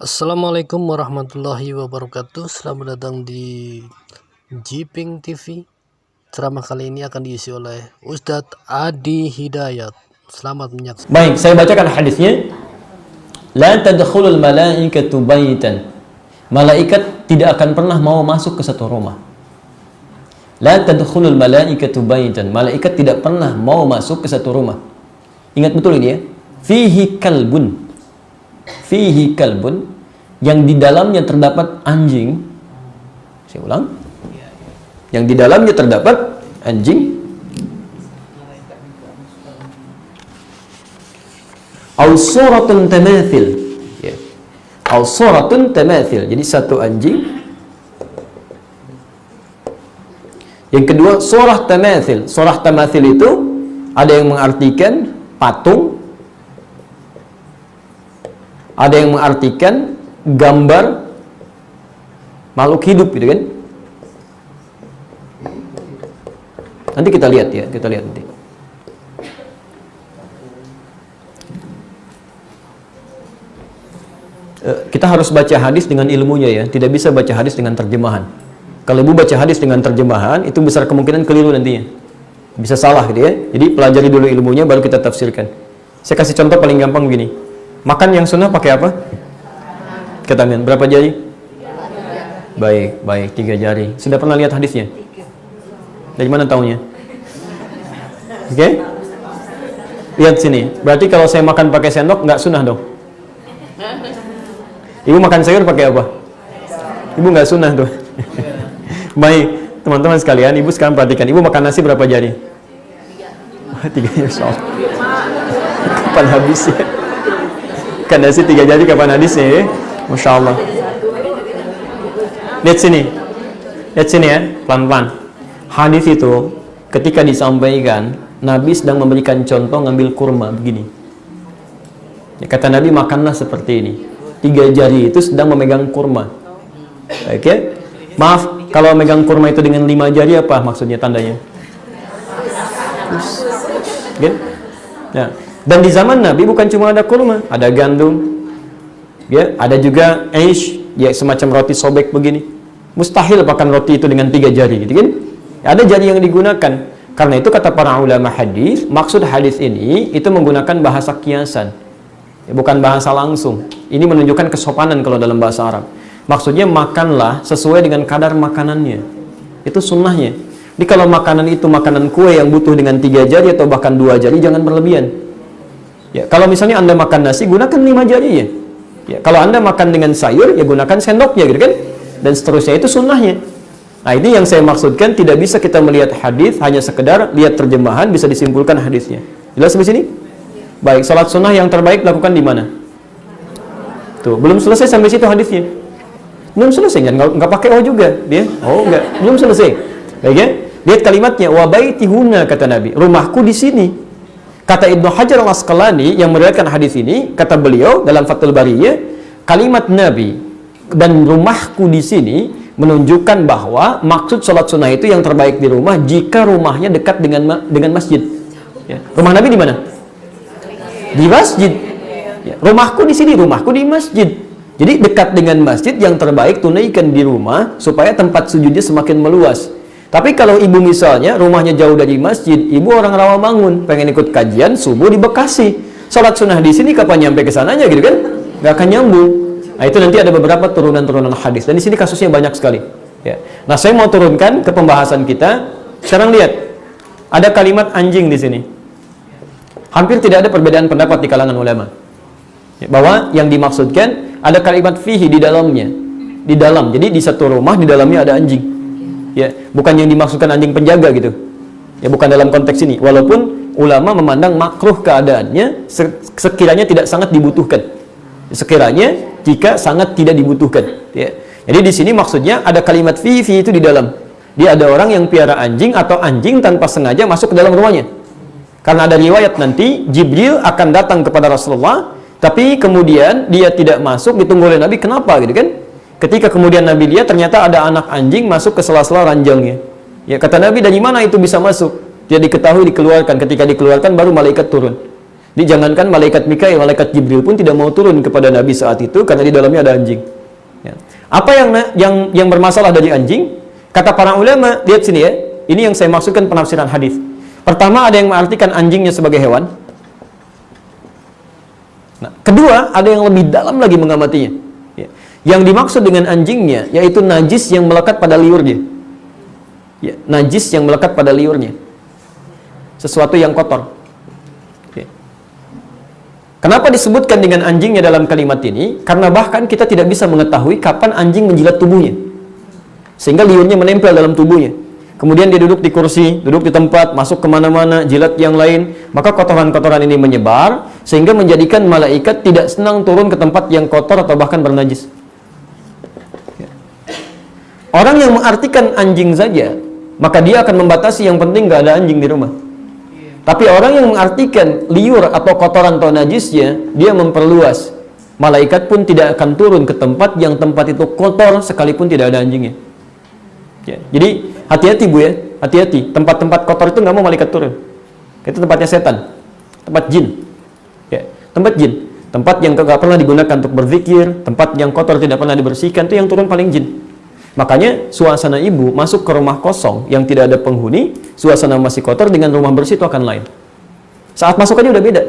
Assalamualaikum warahmatullahi wabarakatuh. Selamat datang di Jiping TV. Ceramah kali ini akan diisi oleh Ustadz Adi Hidayat. Selamat menyaksikan. Baik, saya bacakan hadisnya. La tadkhulul malaikatu baitan. Malaikat tidak akan pernah mau masuk ke satu rumah. La tadkhulul malaikatu baitan. Malaikat tidak pernah mau masuk ke satu rumah. Ingat betul ini ya. Fihi kalbun. Fihi kalbun, yang di dalamnya terdapat anjing. Saya ulang. Yang di dalamnya terdapat anjing. Au suratun tamathil. Ya. Au suratun tamathil. Jadi satu anjing. Yang kedua surah tamathil. Surah tamathil itu ada yang mengartikan patung, ada yang mengartikan gambar makhluk hidup, gitu kan? Nanti kita lihat ya, kita lihat nanti. Kita harus baca hadis dengan ilmunya ya, tidak bisa baca hadis dengan terjemahan. Kalau ibu baca hadis dengan terjemahan, itu besar kemungkinan keliru nantinya. Bisa salah gitu ya. Jadi pelajari dulu ilmunya, baru kita tafsirkan. Saya kasih contoh paling gampang begini. Makan yang sunnah pakai apa? Ke tangan. Berapa jari? Baik, baik, 3 jari. Sudah pernah lihat hadisnya? Dari mana taunya? Oke? Lihat sini. Berarti kalau saya makan pakai sendok, nggak sunnah dong? Ibu makan sayur pakai apa? Ibu nggak sunnah tuh. Baik, teman-teman sekalian, ibu sekarang perhatikan. Ibu makan nasi berapa jari? 3 ya, soal. Kapan habisnya? Makan nasi 3 jari kapan habisnya ya? Masya Allah. Lihat sini. Lihat sini ya, pelan-pelan. Hadis itu ketika disampaikan, Nabi sedang memberikan contoh ngambil kurma begini. Ya, kata Nabi, makanlah seperti ini. 3 jari itu sedang memegang kurma. Oke? Ya? Maaf, kalau memegang kurma itu dengan 5 jari apa maksudnya tandanya? Oke? Ya. Dan di zaman Nabi bukan cuma ada kurma, ada gandum. Ya, ada juga aish, ya semacam roti sobek begini. Mustahil makan roti itu dengan 3 jari, gitu kan? Ada jari yang digunakan. Karena itu kata para ulama hadis, maksud hadis ini itu menggunakan bahasa kiasan. Ya, bukan bahasa langsung. Ini menunjukkan kesopanan kalau dalam bahasa Arab. Maksudnya makanlah sesuai dengan kadar makanannya. Itu sunnahnya. Jadi kalau makanan itu makanan kue yang butuh dengan 3 jari atau bahkan 2 jari, jangan berlebihan. Ya, kalau misalnya Anda makan nasi, gunakan 5 jari ya. Ya, kalau Anda makan dengan sayur, ya gunakan sendoknya, gitu kan? Dan seterusnya, itu sunnahnya. Nah, ini yang saya maksudkan, tidak bisa kita melihat hadis hanya sekedar lihat terjemahan bisa disimpulkan hadisnya. Jelas di sini? Baik, salat sunnah yang terbaik lakukan di mana? Tuh, belum selesai sampai situ hadisnya. Belum selesai, nggak pakai oh juga dia. Oh, enggak, belum selesai. Baik ya? Lihat kalimatnya, wa baiti huna, kata Nabi, rumahku di sini. Kata Ibnu Hajar al-Asqalani yang meriwayatkan hadis ini, kata beliau dalam Fathul Bariyah, kalimat Nabi dan rumahku di sini menunjukkan bahwa maksud sholat sunnah itu yang terbaik di rumah jika rumahnya dekat dengan masjid. Ya. Rumah Nabi di mana? Di masjid. Ya. Rumahku di sini, rumahku di masjid. Jadi dekat dengan masjid, yang terbaik tunaikan di rumah supaya tempat sujudnya semakin meluas. Tapi kalau ibu misalnya rumahnya jauh dari masjid, ibu orang Rawamangun, pengen ikut kajian subuh di Bekasi, sholat sunnah di sini, kapan nyampe ke sananya, gitu kan? Gak akan nyambung. Nah, itu nanti ada beberapa turunan-turunan hadis, dan di sini kasusnya banyak sekali. Ya. Nah, saya mau turunkan ke pembahasan kita. Sekarang lihat, ada kalimat anjing di sini. Hampir tidak ada perbedaan pendapat di kalangan ulama. Ya, bahwa yang dimaksudkan ada kalimat fihi di dalamnya, di dalam. Jadi di satu rumah di dalamnya ada anjing. Ya, bukan yang dimaksudkan anjing penjaga gitu. Ya, bukan dalam konteks ini. Walaupun ulama memandang makruh keadaannya sekiranya tidak sangat dibutuhkan. Sekiranya jika sangat tidak dibutuhkan. Ya. Jadi di sini maksudnya ada kalimat fi itu di dalam. Dia ada orang yang piara anjing atau anjing tanpa sengaja masuk ke dalam rumahnya. Karena ada riwayat nanti Jibril akan datang kepada Rasulullah, tapi kemudian dia tidak masuk, ditunggu oleh Nabi. Kenapa gitu kan? Ketika kemudian Nabi lihat ternyata ada anak anjing masuk ke sela-sela ranjangnya. Ya, kata Nabi, dari mana itu bisa masuk? Dia diketahui dikeluarkan. Ketika dikeluarkan baru malaikat turun. Jadi jangankan malaikat Mikail, malaikat Jibril pun tidak mau turun kepada Nabi saat itu karena di dalamnya ada anjing. Ya. Apa yang bermasalah dari anjing? Kata para ulama, lihat sini ya. Ini yang saya maksudkan penafsiran hadis. Pertama, ada yang mengartikan anjingnya sebagai hewan. Nah, kedua, ada yang lebih dalam lagi mengamatinya. Ya. Yang dimaksud dengan anjingnya yaitu najis yang melekat pada liurnya. Ya, najis yang melekat pada liurnya. Sesuatu yang kotor. Ya. Kenapa disebutkan dengan anjingnya dalam kalimat ini? Karena bahkan kita tidak bisa mengetahui kapan anjing menjilat tubuhnya. Sehingga liurnya menempel dalam tubuhnya. Kemudian dia duduk di kursi, duduk di tempat, masuk kemana-mana, jilat yang lain. Maka kotoran-kotoran ini menyebar, sehingga menjadikan malaikat tidak senang turun ke tempat yang kotor atau bahkan bernajis. Ya. Orang yang mengartikan anjing saja, maka dia akan membatasi yang penting gak ada anjing di rumah. Tapi orang yang mengartikan liur atau kotoran atau najisnya, dia memperluas. Malaikat pun tidak akan turun ke tempat yang tempat itu kotor sekalipun tidak ada anjingnya. Ya. Jadi hati-hati Bu ya, hati-hati. Tempat-tempat kotor itu nggak mau malaikat turun. Itu tempatnya setan, tempat jin. Ya, tempat jin, tempat yang nggak pernah digunakan untuk berzikir, tempat yang kotor tidak pernah dibersihkan, itu yang turun paling jin. Makanya suasana ibu masuk ke rumah kosong yang tidak ada penghuni, suasana masih kotor dengan rumah bersih itu akan lain. Saat masuk aja udah beda.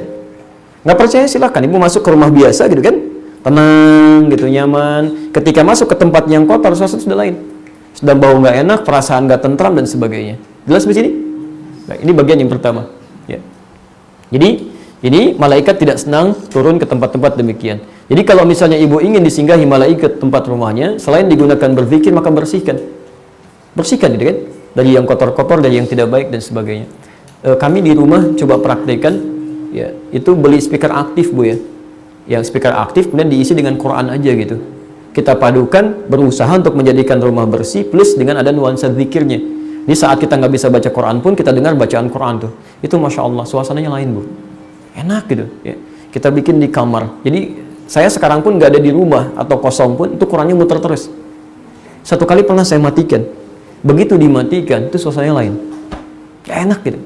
Nggak percaya silahkan ibu masuk ke rumah biasa gitu kan, tenang gitu, nyaman. Ketika masuk ke tempat yang kotor, suasana sudah lain. Sudah bau nggak enak, perasaan nggak tentram dan sebagainya. Jelas di sini? Nah, ini bagian yang pertama. Ya. Jadi ini malaikat tidak senang turun ke tempat-tempat demikian. Jadi kalau misalnya ibu ingin disinggahi malaikat tempat rumahnya, selain digunakan berzikir maka bersihkan, gitu kan? Dari yang kotor-kotor, dari yang tidak baik dan sebagainya. Kami di rumah coba praktekkan, ya itu beli speaker aktif Bu ya. Yang speaker aktif kemudian diisi dengan Quran aja gitu. Kita padukan, berusaha untuk menjadikan rumah bersih plus dengan ada nuansa zikirnya. Di saat kita nggak bisa baca Quran pun kita dengar bacaan Quran tuh. Itu Masya Allah, suasananya lain Bu. Enak gitu. Ya. Kita bikin di kamar. Jadi saya sekarang pun nggak ada di rumah atau kosong pun, itu Qurannya muter terus. Satu kali pernah saya matikan. Begitu dimatikan, itu suasananya lain. Ya, enak gitu.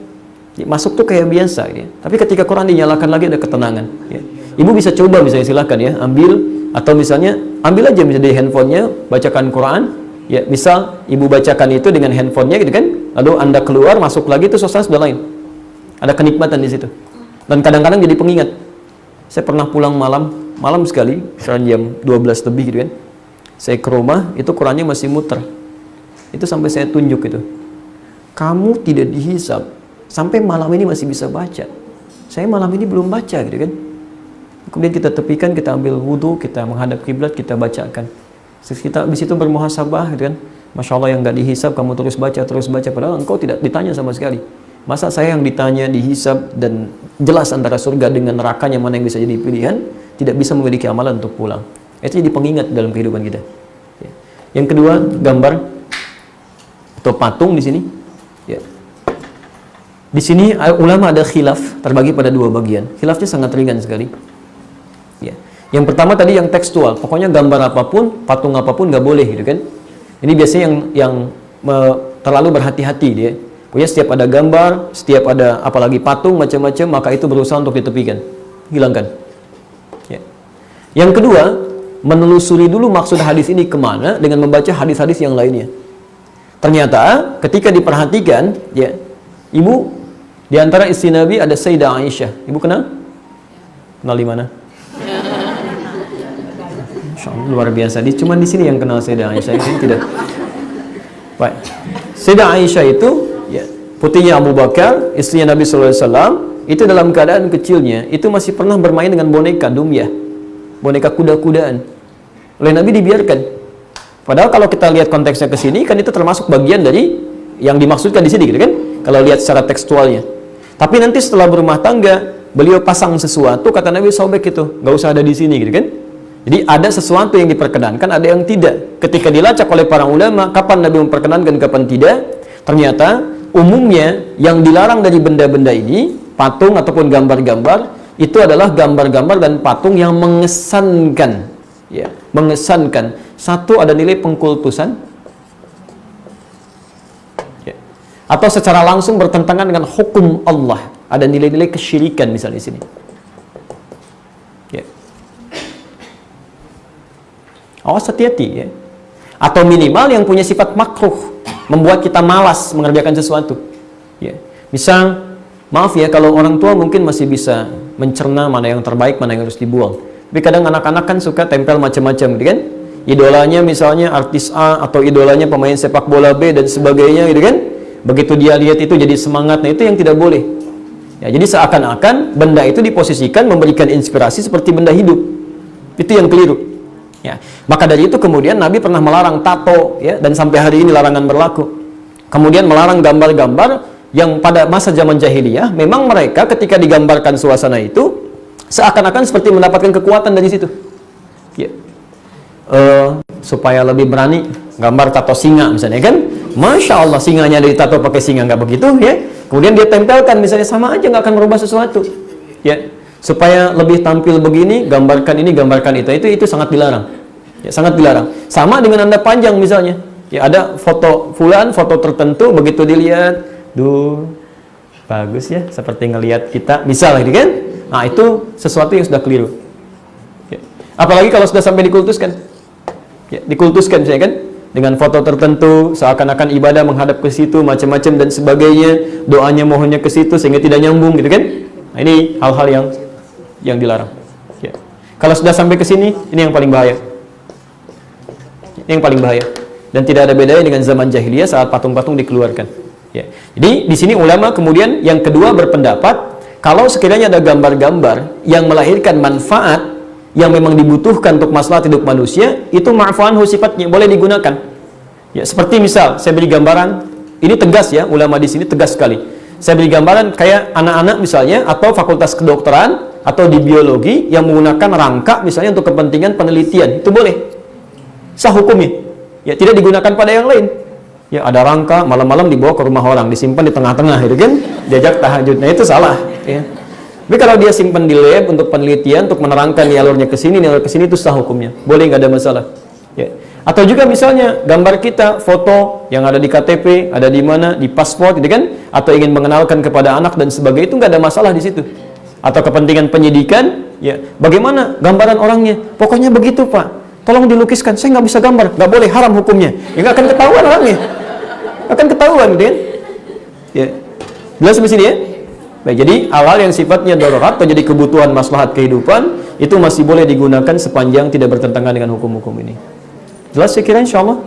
Ya, masuk tuh kayak biasa. Ya. Tapi ketika Quran dinyalakan lagi ada ketenangan. Ya. Ibu bisa coba misalnya silahkan ya, ambil. Atau misalnya ambil aja misalnya di handphonenya, bacakan Quran, ya misal ibu bacakan itu dengan handphonenya gitu kan, lalu anda keluar masuk lagi itu suasana sudah lain, ada kenikmatan di situ, dan kadang-kadang jadi pengingat. Saya pernah pulang malam sekali, sekitar jam 12 lebih gitu kan, saya ke rumah itu Qurannya masih muter, itu sampai saya tunjuk itu, kamu tidak dihisab sampai malam ini masih bisa baca, saya malam ini belum baca gitu kan. Kemudian kita tepikan, kita ambil wudhu, kita menghadap kiblat, kita bacakan. Kita di situ bermuhasabah, gitu kan? Masya Allah yang nggak dihisab, kamu terus baca, padahal engkau tidak ditanya sama sekali. Masa saya yang ditanya, dihisab dan jelas antara surga dengan nerakanya mana yang bisa jadi pilihan, tidak bisa memiliki amalan untuk pulang. Itu jadi pengingat dalam kehidupan kita. Ya. Yang kedua, gambar atau patung di sini. Ya. Di sini ulama ada khilaf, terbagi pada dua bagian. Khilafnya sangat ringan sekali. Ya. Yang pertama tadi yang tekstual, pokoknya gambar apapun, patung apapun nggak boleh gitu kan. Ini biasanya yang terlalu berhati-hati dia. Pokoknya setiap ada gambar, setiap ada apalagi patung macam-macam, maka itu berusaha untuk ditepikan, hilangkan. Ya. Yang kedua, menelusuri dulu maksud hadis ini kemana dengan membaca hadis-hadis yang lainnya. Ternyata ketika diperhatikan, ya, ibu di antara istri Nabi ada Sayyidah Aisyah. Ibu kenal? Kenal di mana? Luar biasa. Cuma di sini yang kenal Sayyidah Aisyah, ini tidak. Baik. Sayyidah Aisyah itu ya, putrinya Abu Bakar, istrinya Nabi SAW, itu dalam keadaan kecilnya itu masih pernah bermain dengan boneka dumyah, boneka kuda-kudaan. Oleh Nabi dibiarkan. Padahal kalau kita lihat konteksnya ke sini kan itu termasuk bagian dari yang dimaksudkan di sini gitu kan. Kalau lihat secara tekstualnya. Tapi nanti setelah berumah tangga, beliau pasang sesuatu, kata Nabi sobek itu, nggak usah ada di sini gitu kan. Jadi ada sesuatu yang diperkenankan, ada yang tidak. Ketika dilacak oleh para ulama, kapan Nabi memperkenankan, kapan tidak. Ternyata umumnya yang dilarang dari benda-benda ini, patung ataupun gambar-gambar, itu adalah gambar-gambar dan patung yang mengesankan. Ya, mengesankan. Satu, ada nilai pengkultusan. Ya. Atau secara langsung bertentangan dengan hukum Allah. Ada nilai-nilai kesyirikan misalnya di sini. Awas, hati-hati ya. Atau minimal yang punya sifat makruh, membuat kita malas mengerjakan sesuatu. Ya. Misal, maaf ya, kalau orang tua mungkin masih bisa mencerna mana yang terbaik, mana yang harus dibuang. Tapi kadang anak-anak kan suka tempel macam-macam, gitu kan? Idolanya misalnya artis A, atau idolanya pemain sepak bola B, dan sebagainya, gitu kan? Begitu dia lihat itu jadi semangat, nah itu yang tidak boleh. Ya, jadi seakan-akan benda itu diposisikan memberikan inspirasi seperti benda hidup. Itu yang keliru. Ya, maka dari itu kemudian Nabi pernah melarang tato, ya, dan sampai hari ini larangan berlaku. Kemudian melarang gambar-gambar yang pada masa zaman jahiliyah memang mereka ketika digambarkan suasana itu seakan-akan seperti mendapatkan kekuatan dari situ. Ya. Supaya lebih berani gambar tato singa misalnya kan, masya Allah singanya dari tato pakai singa, nggak begitu ya. Kemudian dia tempelkan misalnya, sama aja nggak akan merubah sesuatu. Ya. Supaya lebih tampil begini, gambarkan ini, gambarkan itu sangat dilarang. Ya, sangat dilarang. Sama dengan Anda panjang misalnya. Ya, ada foto fulan, foto tertentu, begitu dilihat, duh, bagus ya, seperti ngelihat kita, misal gitu kan? Nah, itu sesuatu yang sudah keliru. Ya. Apalagi kalau sudah sampai dikultuskan. Ya, dikultuskan misalnya kan? Dengan foto tertentu, seakan-akan ibadah menghadap ke situ, macam-macam dan sebagainya, doanya mohonnya ke situ sehingga tidak nyambung gitu kan? Nah, ini hal-hal yang dilarang. Ya. Kalau sudah sampai ke sini, ini yang paling bahaya. Ini yang paling bahaya. Dan tidak ada bedanya dengan zaman jahiliyah saat patung-patung dikeluarkan. Ya. Jadi di sini ulama kemudian yang kedua berpendapat, kalau sekiranya ada gambar-gambar yang melahirkan manfaat yang memang dibutuhkan untuk maslahat hidup manusia, itu ma'fu'anhu sifatnya, boleh digunakan. Ya, seperti misal saya beri gambaran, ini tegas ya, ulama di sini tegas sekali. Saya beri gambaran kayak anak-anak misalnya, atau fakultas kedokteran, atau di biologi yang menggunakan rangka misalnya untuk kepentingan penelitian, itu boleh. Sah hukumnya. Ya, tidak digunakan pada yang lain. Ya, ada rangka malam-malam dibawa ke rumah orang, disimpan di tengah-tengah itu kan, diajak tahajud. Nah, itu salah, ya. Tapi kalau dia simpan di lab untuk penelitian, untuk menerangkan alurnya ke sini, alur ke sini, itu sah hukumnya. Boleh, nggak ada masalah. Ya. Atau juga misalnya gambar kita, foto yang ada di KTP, ada di mana, di paspor, gitu kan? Atau ingin mengenalkan kepada anak dan sebagainya, itu nggak ada masalah di situ. Atau kepentingan penyidikan, ya, bagaimana gambaran orangnya? Pokoknya begitu, Pak. Tolong dilukiskan. Saya nggak bisa gambar, nggak boleh, haram hukumnya. Ya, nggak akan ketahuan orangnya, akan ketahuan, gitu kan? Ya, jelas sampai sini ya. Baik, jadi hal-hal yang sifatnya darurat atau jadi kebutuhan maslahat kehidupan itu masih boleh digunakan sepanjang tidak bertentangan dengan hukum-hukum ini. Jelas saya kira, insya Allah.